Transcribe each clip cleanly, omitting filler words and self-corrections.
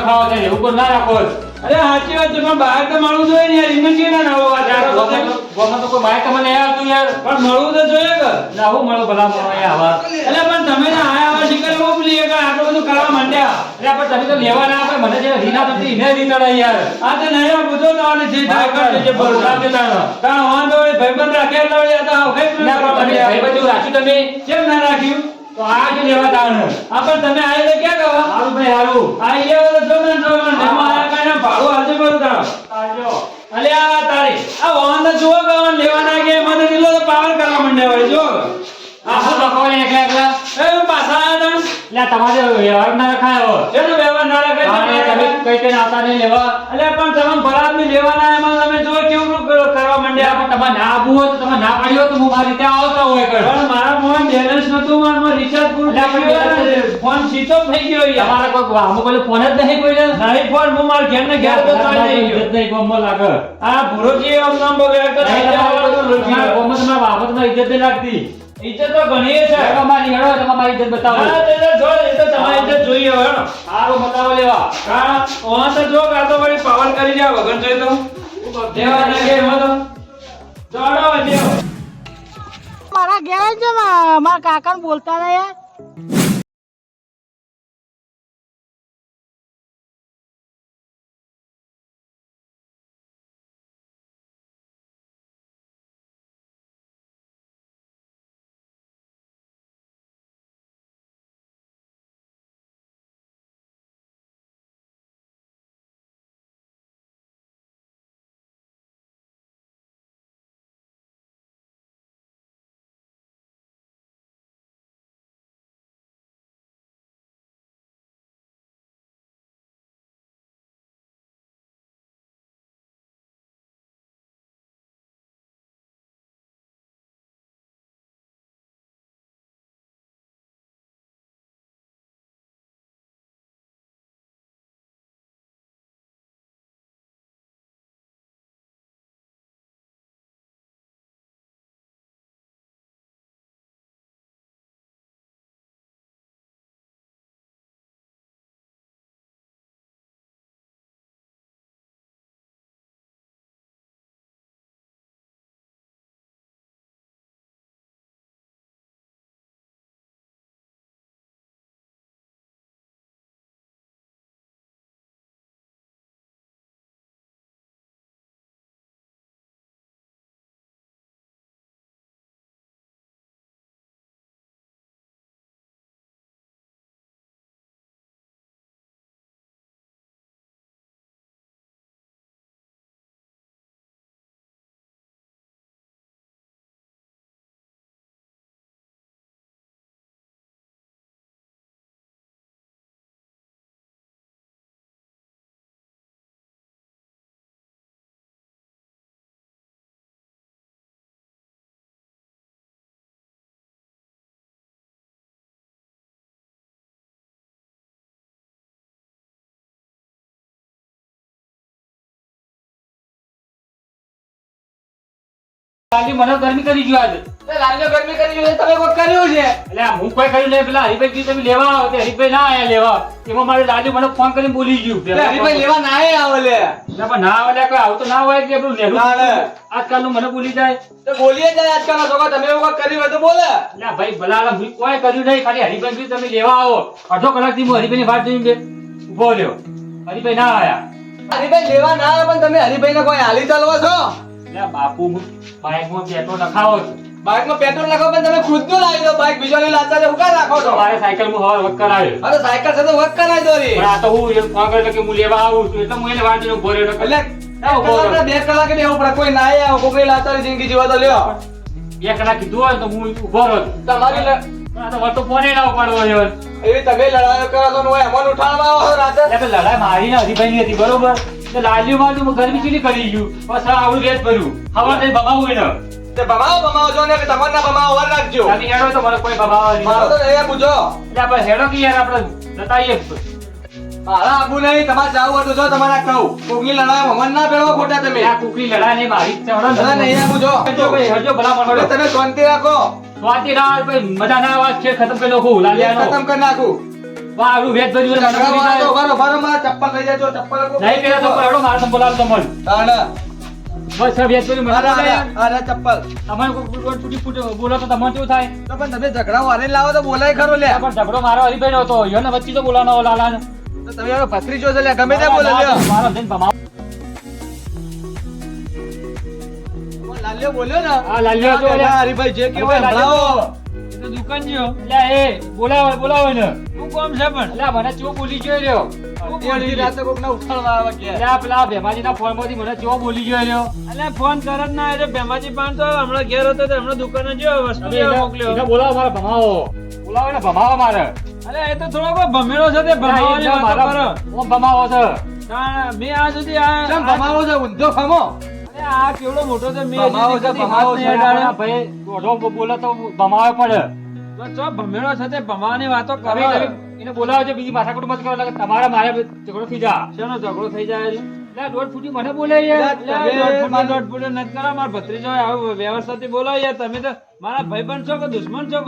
ખાવા છે એવું કોઈ ના રાખો. અરે સાચી વાત છે પણ બહાર તો મળવું જોઈએ ને યાર. એમને કેમ ના આવો વાત યાર ગોમાં તો કોઈ બાઈક તમને આવતું યાર. પણ મળવું તો જોઈએ કે ના હું મળો ભલા મળો આવા. એટલે પણ તમે ના આયા શીખર મોકલી કે આટલું બધું કરવા માંડ્યા. એટલે પણ તમે તો લેવા ના આપે મને જે રીના થતી એને રીતડા યાર. આ તો નહીં બધો તમારે જે થાય કરે છે બોલતા બોલતા જતા. કારણ વાંધો હોય ભાઈબંધ રાખે એટલે આ તો હવે ના પણ તમે ભાઈ રાખ્યું તમે કેમ ના રાખ્યું? તો આ જ લેવા તાણ. આ પણ તમે આયા તો ક્યાં કહો? હારું ભાઈ હારું. આ ગયા તો જોમે એમાં આયા કાંઈ ભાડું હાજર કરું તારો. આવજો. અલે આ તારી આ વાહન તો જુઓ કે વાહન લેવા ના ગયા એમાં તો દિલો તો પાવર કરવા માંડ્યા હોય જો. આ શું લખવાને એકલા એકલા? એ પાછા આયા એટલે તમારે વ્યવહાર ના રખાયો. તા એનો વ્યવહાર ના રાખે તમે કઈ કઈ આવતા નહીં લેવા. અલે પણ તમે બરાબર લેવા ના એમાં તમે જો કેવું કરવા માંડ્યા. પણ તમારે ના આપવું હોય તો તમે ના પાડી હોય તો હું મારી ત્યાં આવતા હોય કર. પણ મારા ફોન બેલેન્સ નતું મારા રિચાર્જ પૂરું થઈ ગયું. ફોન સ્વિચ ઓફ થઈ ગયો યાર. તમારા કોઈ અમુક કોઈ ફોન જ નહીં કોઈ ને. નહીં ફોન હું મારા ઘેર ને ઘેર તો તોય નહીં ગયો. ઇજ્જત નહીં ગોમમાં લાગે. આ ભુરોજી આમ નામ બગડે તો તમારા ગોમમાં તમારા બાબતમાં ઇજ્જત નહીં લાગતી. ઇજ્જત તો ઘણી છે. તમારી હેડો તમારી ઇજ્જત બતાવો. હા તે જો એ તો તમારી ઇજ્જત જોઈએ હવે હેડો. સારું બતાવો લેવા. હા ઓન તો જો કાતો વળી પાવર કરી જા વગર જોઈ તો દેવા ના ઘેર માં તો જોડો દેવ મારા ઘેર છે મારા કાકા બોલતા હતા યાર. લાલી મને ગરમી કરી ગયો આજે. તે લાલ્યો ગરમી કરી જો તમે કોઈ કર્યું છે એટલે હું કોઈ કર્યું નહીં. પેલા હરિભાઈ તમે લેવા આવો તે હરિભાઈ ના આયા લેવા. એમાં મારે લાલી મને ફોન કરીને બોલી ગયું. હરીભાઈ લેવા ના આવે લે ના પણ ના આવે કોઈ આવતું ના હોય કે આપણું નેલું ના, ના. આજકાલનું મને બોલી જાય. તો બોલીએ જાય આજકાલના છોકરા તમે એવું કોઈ કર્યું હોય તો બોલે એટલે ભાઈ ભલા હું કોઈ કર્યું નહીં. ખાલી હરિભાઈ કીધું તમે લેવા આવો. અડધો કલાકથી હું હરિભાઈની વાટ જોઈને ઉભો રહ્યો. હરિભાઈ ના આયા. હરીભાઈ લેવા ના આવે પણ તમે હરીભાઈ ને કોઈ હાલી ચાલવો છો એટલે બાપુ હું બાઈકમાં પેટ્રોલ નખાવો છું. બાઇક માં પેટ્રોલ નાખો પણ તમે ખુદ નું લાવી દો બાઇક બીજો લાચા છે ઉકા રાખો છો મારે સાયકલ માં હવાર વક કરાવ્યો. અરે સાયકલ છે તો વક કરાવી દો રી પણ આ તો હું એમ ફોન કર્યો કે હું લેવા આવું છું એટલે હું એને વાટ જોઈને ઉભો રહ્યો. એટલે ના, ઉભો રહો. 2 કલાકે બેહવું પડે કોઈ ના આવે કોઈ લાચારી જિંદગી જીવા તો લ્યો 2 કલાક કીધું હોય તો હું ઉભો રહ્યો. તમારી પણ આ તો વળતો ફોન ના ઉપાડવો છે. એવી તમે લડાઈઓ કરો છો ને હોય અમન ઉઠાડવા આવો છો રાતે એટલે લડાઈ મારી ને હરિભાઈ ની હતી બરોબર. એટલે લાલ્યુમાં તો ગરમી ચીલી કરી ગયું. બસ આ આવડું રેત ભર્યું. હવાર થઈ બબાવું એને. તે બમાવો જો ને કે તમારે ના બમાવો વાર રાખજો તમે હેડો તો મને કોઈ બબાવા નહીં. મારો તો એ પૂછો એટલે આપણે હેડો કે યાર આપણે જતાઈએ. મારા આબુ નહીં તમારે જાવું હોય તો જો તમારે કહું કોકની લડાઈ મમન ના ભેળવો ખોટા તમે આ કુકરી લડાઈ નહીં મારી જ છે. હેડો ને. ના નહીં આબુ જો હેડજો ભાઈ હેડજો ભલા મને હવે તમે શાંતિ રાખો સ્વાતિ ના આવે ભાઈ મજા ના આવે. ખેલ ખતમ કરી નાખું લાલિયાનો. ખતમ કરી નાખું વારું વેચ ભર્યું છે, મને ઝઘડા પૂરી વાળા તો થાય. ઉભા રહો, મારા ચપ્પલ લઈ જજો, ચપ્પલ લોકો નહીં પહેલા તો પડો મારે તો બોલાવો તમને. તાણા. બસ સર વેચ ભર્યું મને આના, બોલાય. આના, આના ચપ્પલ. તમારે કોઈ કોઈ તૂટી ફૂટી બોલો તો તમને કેવું થાય? તો પણ તમે ઝઘડા વાળીને લાવો તો બોલાય ખરો લ્યા. પણ ઝઘડો મારો હરીભાઈ નો હતો, ઈયોને વચ્ચે તો બોલાવવાનો લાલાને. તો તમે હવે ભત્રીજો છે લ્યા, ગમે ત્યાં બોલે લ્યો. મારો જઈને ભમાવો. લાલ્યો બોલ્યો ને હા, લાલ્યો હતો, લ્યા. હરીભાઈ જે કહેવાય હવે લાલ્યો સંભળાવો. એ તો દુકાન જ્યો. લ્યા, એ બોલાવો એને. શું કામ છે પણ? લ્યા, મને ચેવો બોલી ગયો રહ્યો. અત્યારથી રાતે કોકને ઉઠાડવા આવે કે. લ્યા, પેલા ભેમાજીના ફોનમાંથી મને ચેવો બોલી ગયો રહ્યો. અલ્યા ફોન કરત ના એટલે ભેમાજી પાન તો હમણાં ઘેર હતો તો હમણાં દુકાને જ્યો, વસ્તુ તમે લેવા એને મોકલ્યો. બોલાવો મારે ભમાવો. બોલાવો એને ભમાવો મારે. અલ્યા એ તો થોડો કોઈ ભમેડો છે તે ભમાવાની લ્યા, વાતો કરો. હું ભમાવો છે. તાણ મેં આ સુધી આ કેમ ભમાવો છે ઊંધો ખમો? અલ્યા આ કેવડો મોટો છે મેં ભમાવો છે, હજી ભમાવો હાથ છે. નહીં અડાડ્યો. ભાઈ દોઢો બોલે તો ભમાવે પડે. તો ચો ભમેડો છે તે ભમાવાની વાતો કરો. તમે એને બોલાવો છે, બીજી માથાકૂટ મત કરો, એટલે તમારા મારે ઝઘડો થઈ જા. શેનો ઝઘડો થઈ જાય છે? લ્યા, દોઢ ફૂટી મને બોલે યાર. તમે દોઢ ફૂટ નથી કરો મારા ભત્રીજો આવું વ્યવસ્થાથી બોલો યાર. તમે તો મારા ભાઈબંધ છો કે દુશ્મન છો?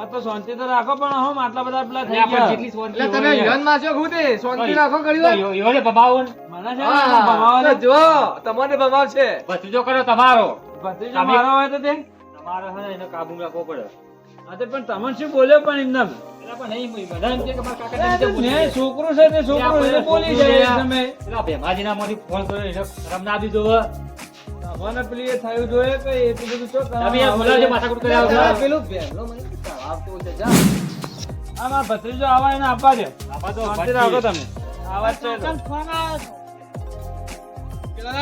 આ તો શાંતિ તો રાખો પણ હમ આટલા બધા પેલા થઈ લ્યા, પણ ગયા. જેટલી શાંતિ એટલે તમે હોય યાર. હિરણ માં છો ખુદે શાંતિ રાખો ઘડી વાર. ઈયોને ભમાવો ને. મને છે ને હા, ભમાવાનો. તો જો તમને ભમાવશે. ભત્રીજો કરો તમારો. ભત્રીજો મારો હોય તો તે તમારે હે ને એને કાબુ રાખવો પડે. હા તે પણ તમને શું બોલ્યો પણ એમનેમ? પેલા પણ નહીં, બધા એમ કહે કે મારા કાકાને રીતે બોલી ને જાય. છોકરું છે તે છોકરું એને બોલી જાય એ સમયે. પેલા ભેમાજીના માંથી ફોન કર્યો, એને શરમ ના આવી જોવે. તમને પેલી એ થયું જોઈએ કે એટલું બધું શું કરવા તમે યાર બોલાવજો, માથાકૂટ કરી આવજો. આ પેલું ભેગલો મને આવતું છે જા. આ મારા ભત્રીજો આવા એને આપવા દે. આપા તો શાંતિ રાખો તમે. આવા જ છે તો. કાકાનો ફોન આવ્યો હતો.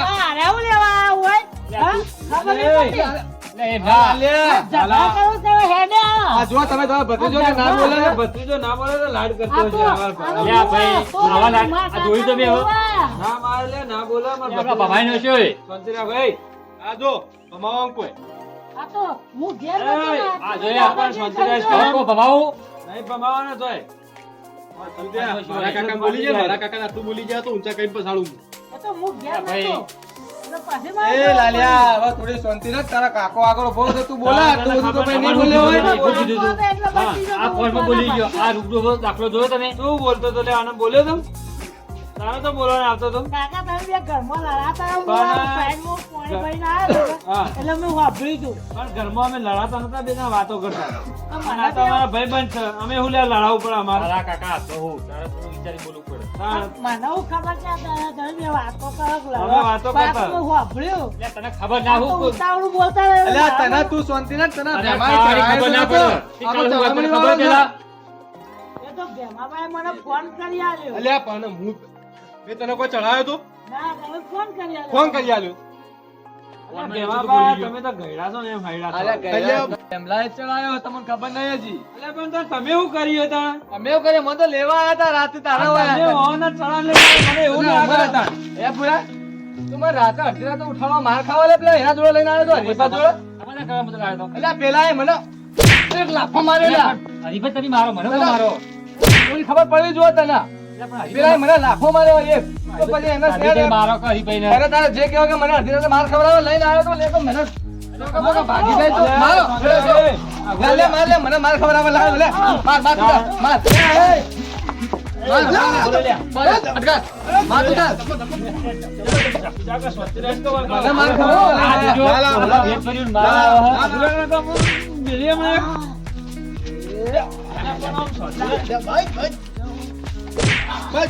આ રહેવું લેવા આવ્યો હોય? હા? ખબર નહીં પડતી. લે, એ ના. લ્યા. ઝઘડા કરું તો હેડે આવો. આ જો તમે તમારા ભત્રીજોને ના બોલે ને. ભત્રીજો ના બોલે તો લાડ કરતો આપો, છે અમારા આનો પર. લ્યા ભાઈ, તો આવા ના- મારા આ જોયું તમે હવે? કાકાને ના મારે લે ના બોલે અમારા આપણા ભત્રીજો. ભમાઈનો છે ઓય. શાંતિ રાખો એ. આ જો ભમાવો કોઈ. આ તો હું ઘેર એય, નતો ને. આ જોયા, પણ શાંતિ રાખો. બાપો ભમાવું. નહીં ભમાવાનો તોય. મારા કાકા બોલી જાય, મારા કાકા આટલું બોલી જાય તો ઊંચા કઈ પસાડું. એ તો હું ઘેર નતો. ભાઈ. એટલે પછી એ મારે લાલિયા, હવે થોડી શાંતિ રાખ. તારા કાકો આગળ ઉભો છે, તું બોલા. આટલું બધું તો ભાઈ નહીં બોલ્યો હોય. બોલી દીધું. એટલે હા, પછી આ ફોનમાં બોલી ગયો. આ રૂબરૂ દાખલો જોયો તમે? શું બોલતો તો લે આને બોલ્યો તો? તારે તો બોલવાનો આવતો તો કાકા તમે બે ઘરમાં લડાતા હું પણ- આ સાઈડમાં પાણી ભરીને આવ્યો હતો. હા. એટલે મેં વાપર્યું હતું. પણ ઘરમાં અમે લડાતા નતા બે જણા વાતો કરતા આ અને મને આ તો અમારા ભાઈબંધ છે અમે શું લે લડાવવું પડે અમારે તારા કાકા તો હું તારે થોડું વિચારી બોલવું પડે તાણ. મને હું ખબર છે આ તમે બે વાતો કરો લડો. અમે વાતો કરતા. વાત મેં વાપર્યું. એટલે તને ખબર ના આ તો હું ઉતાવળું બોલતા રહે. અલ્યા તને તું શાંતિ ના તને તને બેમારી ખાવાની ચડાયો ખબર ના તો પડે નતો. તી આ તો કાલે હું ચડામણી ખબર વાળો પેલા એ તો ભેમાભાઈએ મને ફોન કરી આલ્યો. અલ્યા પણ હું મેં તને કોઈ ચડાયો તો ના તમે ફોન કરી આલ્યો. ફોન કરી આલ્યો અલા, બેવાબા, તમે તો ગયડા છો ને એમ હૈડા છો. અલ્યા એમલાએ ચડાયો તમને ખબર નહીં હજી અલા, પણ તો તમે શું કર્યું હતા અમે એવું કરીએ મને તો લેવા આયા હતા રાતે તારા તમે વાયા ઓના ચડાન લઈને મને એવું લાગે હતા એ પૂરા તું મને રાતે અડધી રાતે ઉઠાડવા માર ખાવા લે પેલા એના જોડે લઈને આવ્યો તો હરીફા જોડે તમને ખબર મતલબ આવ્યો તો અલ્યા પેલા મને એક લાફો માર્યો લ્યા હરીભાઈ તમે મારો મને કોણ મારો થોડી ખબર પડી જો તને એટલે પણ પેલા મને લાફો માર્યો એક તો પછી એને હરીભાઈ મારો કે હરીભાઈ ને અરે તારે જે કહેવો કે મને અડધી રાતે માર ખવડાવે લઈને આવ્યો તો લે તો મને ભાગી જાય તો મારો લે માર લે મને માર ખવડાવે લાવ લે માર માર તું માર માર અટકા માર તું જાગા સ્વસ્તિ રહેતો હોય. મને માર આ ખવડાવે જો ઓલા ભેદ કર્યું ને મારા આ ભૂલાને તો હું મિલિયમ એક. બસ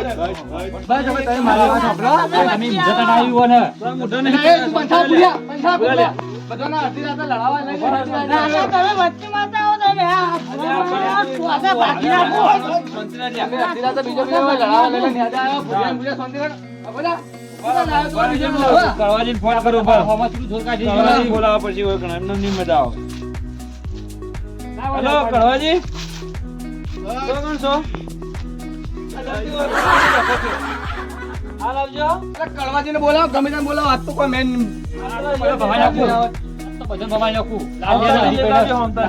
હવે તમે મારી વાત સાંભળો તમે મુજબ આવ્યું હોય ને તો આ મોઢો નહીં. એ તું પંછા પૂર્યા પંછા પૂર્યા બધાના અડધી રાતે લડાવા નહીં ના, ના, તમે વચ્ચે મારતા આવો તમે. આ ભાગી નાખો. સ્વસ્તિ રહેજે. અમે અડધી રાતે બીજો લડાવા લઈને ન્યાદા આવ્યા પૂર્યા પૂર્યા શાંતિ રાખ બોલા કળવાજીને ફોન કરો ઉપર. હોમાં થોડું જોર કાઢી કળવાજી બોલાવવા પડશે કોઈ ઘણા એમને નહીં મજા આવે. હેલો કળવાજી તો કોણ છો? હાલ આવજો. કળવાજીને બોલાવો ગમે તેને બોલાવો આજ તો કોઈ મેન બધા ભમાઈ નાખું તો બધા ભમાઈ નાખું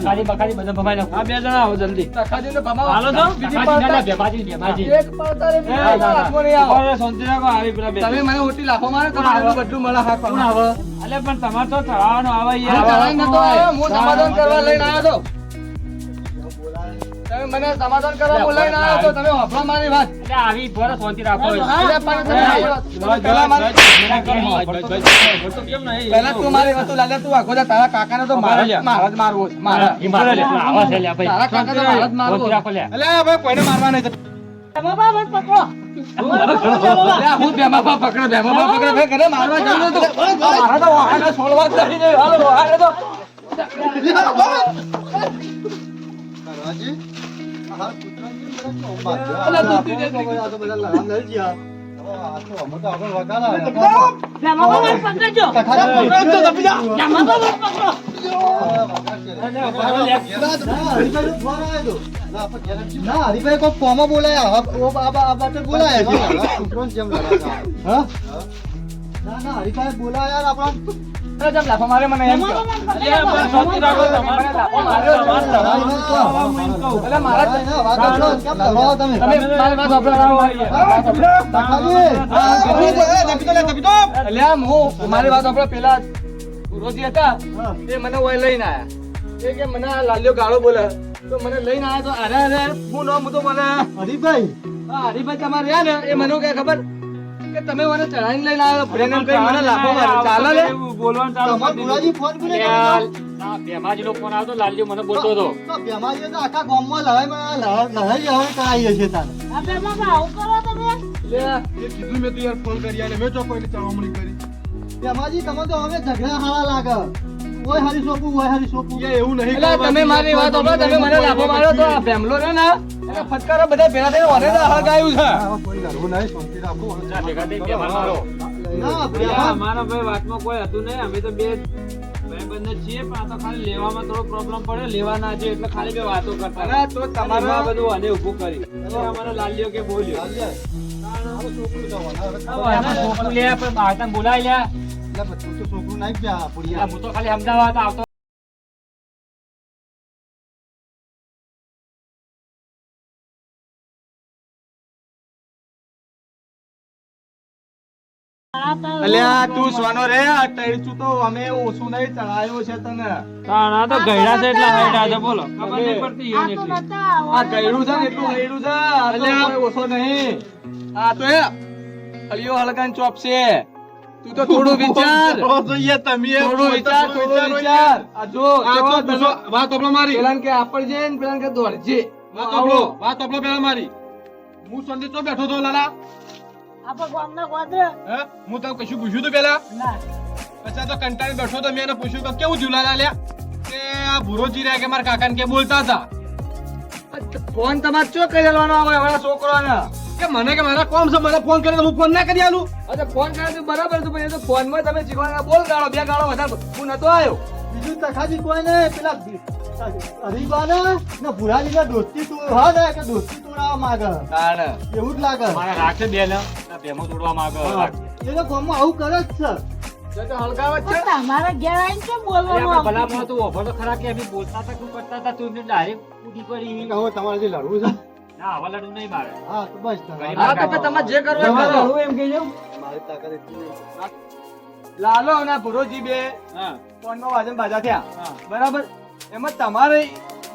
ખાલી બખાલી બધા ભમાઈ નાખું આ બે જણા આવો જલ્દી. તખાજીને ભમાવો હાલો તો. બીજી બખાજી ના, પડતા બેબાજી બેબાજી એક પડતા રે બીજી એ, પડતા હાથમાં નહીં આવો. ઉભા રહો, શાંતિ રાખો, આવી પેલા બે. તમે મને ઓટી લાફો મારો તમારે બધું મળે હા કોણ આવે અલે પણ તમારે તો ચડાવવાનો આવે યાર. ચડાઈ નતો આવ્યો હું સમાધાન કરવા લઈને આવ્યો તો તમે મને સમાધાન કરવા બોલાવીને આવ્યો તો તમે વાપરા મારી વાત એટલે આવી ભરે શાંતિ રાખો એટલે પણ તમે મારી વાત પહેલા તો કેમ નહીં? પહેલા તું મારી વાત તું લાલે તું આખો જા તારા કાકાને તો મારા જ મારવો છે મારા હિમાલય આવા છે લ્યા ભાઈ તારા કાકા તો મારા જ મારવો શાંતિ રાખો લ્યા એટલે હવે કોઈને મારવા નહીં ભેમાભા, બસ પકડો. લ્યા, હું બેમાબા પકડે બેમાબા પકડે ભાઈ ઘરે મારવા જવાનું હતું મારા તો વાહને છોડવા જ નહીં જાય. હાલો વાહને તો ભેમાભા, બસ પકડજો. ભેમાભા, બસ પકડો. ના હરીભાઈ કોઈ ફોર્મમાં બોલાયા આ બાબતે બોલાયા ના ના હરીભાઈ બોલાયા આપણા જમ લાફો મારે મને એમ કહો. ભેમાભા, બસ અલે પણ શાંતિ રાખો, તમારે લાફો માર્યો, તમારે લડવાનું તો આવા હું એમ કહું. એટલે મારા જ- કેમ લડો તમે તમે મારી વાત સાંભળો. અલ્યા, હું મારી વાત સાંભળો. પેલા ગુરુજી હતા એ મને ઓય લઈને આયા એ કે મને આ લાલ્યો ગાળો બોલે તો મને લઈને આયા તો અરે અરે હું નામ તો મને હરીભાઈ હરીભાઈ તમારે રહ્યા ને એ મને કે ખબર કે તમે મને ચડાઈને લઈને આવ્યો ફ્રેન્ડ એમ કહી મને લાફો માર્યો ચાલે ને એવું બોલવાનું ચાલુ તમાર કરી દીધું. ગુલાજી ફોન કરી લ્યા, ના બેમાજી નો ફોન આવતો લાલ્યો મને બોલતો હતો તો બેમારીએ તો આખા ગામમાં લડાઈ હવે કરાવી હશે તારે આ ભેમાભા, આવું કરો તમે. લે એ કીધું મેં તો યાર ફોન કરી આલે મેં જો કોઈને ચડામણી કરી બેમાજી તમે તો હવે ઝઘડા હારા લાગે ઓય હારી સોપું એ એવું નહીં એટલે તમે મારી વાત સાંભળો. તમે મને લાફો માર્યો તો આ ભેમલો રહ્યો ને એને ફટકારો બધા ભેગા થઈને ઓને તો હળગાયું છે કોઈ લડવું નહીં શાંતિ રાખો જા, ભેગા થઈ બેમાન મારો ના અલ્યા, બેમાન અમારા ભાઈ વાતમાં કોઈ હતું નહીં. અમે તો બે ભાઈબંધ જ છીએ પણ આ તો ખાલી લેવામાં થોડો પ્રોબ્લેમ પડ્યો લેવાના છે એટલે ખાલી બે વાતો કરતા અને તો તમારો આ બધું આને ઊભું કરી એટલે અમારે લાલ્યો કે બોલ્યો એમાં છોકરું લે પણ મારતા બોલાય લ્યા એટલે બધું તો છોકરું નહીં ગયા આ પુડિયા હું તો ખાલી અમદાવાદ આવતો અલ્યા તું સોનો રે આ ટૈચું તો અમે ઓછું નહીં ચડાયો છે તને તાણા તો ગયડા છે એટલે હાઈટ આજે બોલો ખબર નહીં પડતી આ એને તો એટલી. નતા આ ગયડું છે ને એટલું ગયડું છે આ તો કોઈ ઓછો નહીં આ તો એ હળિયો હલકાન ચોપ છે તું તો થોડું વિચાર થોડું વિચાર આ જો વાત ઓપલો મારી પેલાને કે આપડજે ને પેલાને કે દોડજે વાત ઓપલો પેલા મારી હું સંદીપ તો બેઠો તો લાલા આપણે ગામના ગોદરે હે હું તને કશું પૂછ્યું તું પેલા ના પછી તો કંટાળી બેઠો તો મેં એને પૂછ્યું કે કેવું થયું લાલા લ્યા કે આ ભૂરોજી રહ્યા કે મારા કાકાને કે બોલતા હતા ફોન તમારે ચો કરી લેવાનો આવે હવે છોકરાને કે મને કે મારા કોમ છે મને ફોન કરે તો હું ફોન ના કરી આલું અરે ફોન કરે તો બરાબર છે પણ એ તો ફોનમાં તમે શીખવાના બોલ ગાળો બે ગાળો વધારે હું નતો આવ્યો બીજું તખાજી કોઈ ને પેલા હરીબાને ને ભુરાજીને દોસ્તી તું હા ને કે દોસ્તી તોડાવવા માંગે તાણ એવું જ લાગે મારા રાખે બે ને બેમો તોડવા માંગે એ તો ગામમાં આવું કરે જ છે તો હલકાવત છે પણ તમારે ઘેર આવીને કેમ બોલવાનું ભલા આમ? માં તું ઓફર તો ખરા કે અમે બોલતા હતા શું કરતા હતા તું ડાયરેક્ટ ઉડી પડી હવે તમારે જે લડવું છે ના આવા લડવું નહીં મારે હા તો બસ હા તો પછી તમારે જે કરવું હોય કરો હું એમ કહેજો મારી તાકાત એટલી નહીં. લાલો અને ભુરોજી બે હા ફોનમાં વાજન બાજા થયા હા બરાબર એમાં તમારે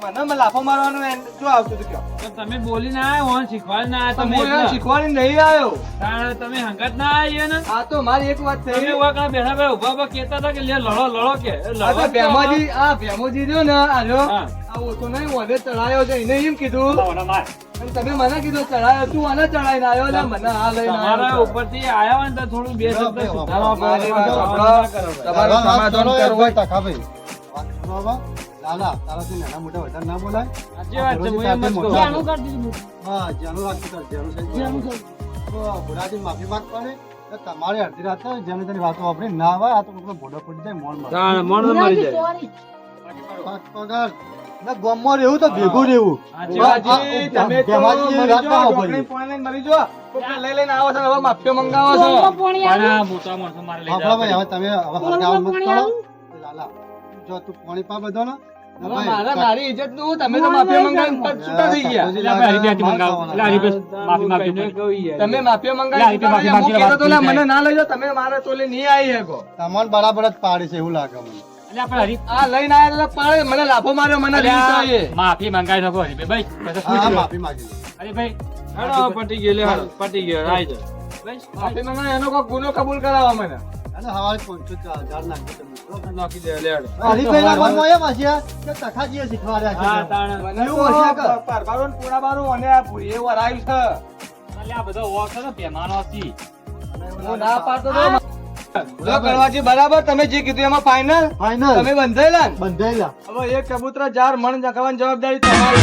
મને લાફો મારવાનો શું આવતું હતું કયો તો તમે બોલી ના આવ્યો હું શીખવાડી ના આવ્યો હું તમે એને એકલા. શીખવાડી નહીં આવ્યો તાણે તમે હંગાત ના આવ્યો ને આ તો મારી એક વાત તમે થઈ ઉભા બેઠા બેઠા ઉભા ઉભા કહેતા હતા કે લે લડો લડો કે આ તો લડો ભેમાજી આ ભેમોજી રહ્યો ને આજો હા. આ ઓછો નહીં વધે ચડાયો છે એને એમ કીધું લાવો માર અને તમે મને કીધું ચડાયો તું આને ચડાઈને આવ્યો એટલે મને આ લઈને તમારા આવ્યો ઉપરથી આયા હોય ને તો થોડું બે શબ્દ સુધારવા મારી પડે. વાત ના સાંભળો. કરો. તમારું સમાધાન કરવું હોય તખાભાઈ વાત કરો હવે. લાલા તારાથી નાના મોટા વધારે ના બોલાય સાચી વાત છે હું એમ જ કહું. ધ્યાનું કરી દીધું હા જેનું રાખતું તાર જેનું થઈ ધ્યાનું ગયું. કરી તો ભુરાજી માફી માંગ પડે તો તમારે અડધી રાતે જેને તેની વાતો વાપરી ના આવે આ તો કોકનો ભોડો પડી જાય મોણ માં તાણે મોણ મરી જાય. સોરી પગાર ના ગામમાં રહેવું તો ભેગું રહેવું સાચી વાત છે. ભેમાજી, તમે તો ભેમાજી મરી રાત ના જાઓ, વાપરીએ. ઢોકળી પાણી લઈને મરી જાઓ. કોકને લઈ લઈને આવો છો ને હવે માફીઓ મંગાવો છો કોમમાં પાણી પણ આવ્યું? આ મોટા માણસો મારે લઈ આપણા ભાઈ જવા હવે તમે હવે કોમમાં હરગાવ મત પાણી કરો આવ્યું? લાલા જો તું પાણી પા બધો ને હવે મારી ઇજ્જત નું તમે તો માફીઓ મંગાવીને પગ છૂટા થઈ ગયા એટલે આપણે હરીફેથી મંગાવો. એટલે હરીફે માફી માંગવી કહીને પડે. કહું યાર. તમે માફીઓ લે, મંગાવી આ રીતે માફી હું કહેતો તો લે, માંગી મને ના લઈ જાઓ તમે મારા ચોલે નહીં આવી શકો તમને બરાબર જ પાડી છે એવું લાગે મને એટલે આપણે હરીફ આ લઈને આયેલા પાડે મને લાફો માર્યો મને એટલે રીસ આ આવી. માફી મંગાવી શકો હરીફભાઈ પછી હા ખુશ રહો. માફી માંગી લો. હરીફભાઈ હેડો, પટી ગયો લે હેડો, પટી ગયો આઈ જાઓ. બસ, માફી મંગાવી એનો કોઈ ગુનો કબૂલ કરાવો મને અને હવારે 500 નાખી તમે નાખી દે લે હેડો. હરીફભાઈ નાખવાનું હોય એમ હશે કે તખાજીએ શીખવાડ્યા છે હા તાણે. મને એવું હશે કે? તો પરબારો ને પૂણાબારો અને આ ભૂરીએ વરાયું છે એટલે આ બધો વોક છે ને બેમાનો હતી. હું ના પાડતો તો જો કડવાજી બરાબર તમે જે કીધું એમાં ફાઇનલ ફાઇનલ તમે બંધાયેલા ને? બંધાયેલા હવે એક કબૂતર 4 મણ જખવાની જવાબદારી તમારી